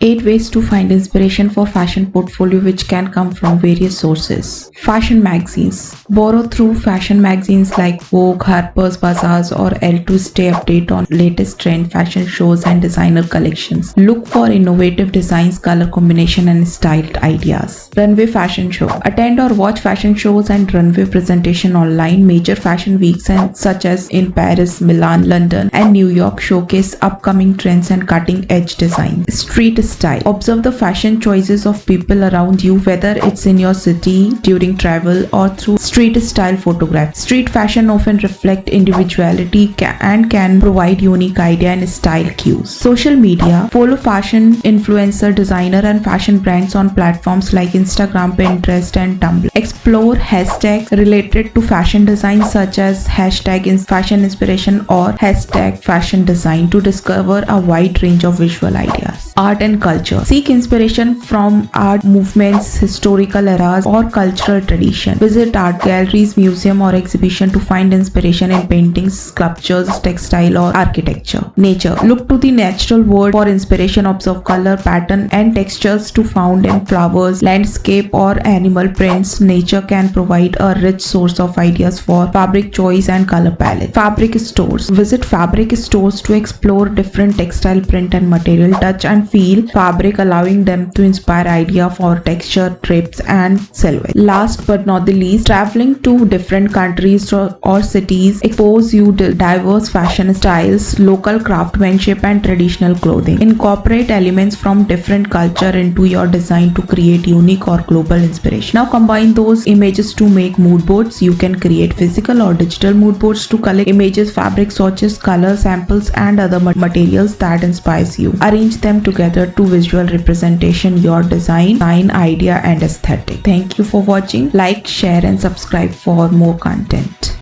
8 ways to find inspiration for fashion portfolio which can come from various sources. Fashion magazines. Borrow through fashion magazines like Vogue, Harper's Bazaar or Elle to stay updated on latest trend, fashion shows and designer collections. Look for innovative designs, color combination and styled ideas. Runway fashion show. Attend or watch fashion shows and runway presentation online. Major fashion weeks such as in Paris, Milan, London and New York showcase upcoming trends and cutting edge design. Street style. Observe the fashion choices of people around you, whether it's in your city, during travel or through street style photographs. Street fashion often reflect individuality and can provide unique idea and style cues. Social media. Follow fashion influencer, designer and fashion brands on platforms like Instagram, Pinterest and Tumblr. Explore hashtags related to fashion design such as hashtag fashion inspiration or hashtag fashion design to discover a wide range of visual ideas. Art and culture. Seek inspiration from art movements, historical eras or cultural tradition. Visit art galleries, museum or exhibition to find inspiration in paintings, sculptures, textile or architecture. Nature. Look to the natural world for inspiration. Observe color, pattern and textures to found in flowers, landscape or animal prints. Nature can provide a rich source of ideas for fabric choice and color palette. Fabric stores. Visit fabric stores to explore different textile, print and material. Touch and feel fabric, allowing them to inspire idea for texture, drapes and silhouette. Last but not the least, traveling to different countries or cities expose you to diverse fashion styles, local craftsmanship and traditional clothing. Incorporate elements from different culture into your design to create unique or global inspiration. Now combine those images to make mood boards. You can create physical or digital mood boards to collect images, fabric swatches, color samples and other materials that inspires you. Arrange them together to visual representation your design idea and aesthetic. Thank you for watching. Like, share and subscribe for more content.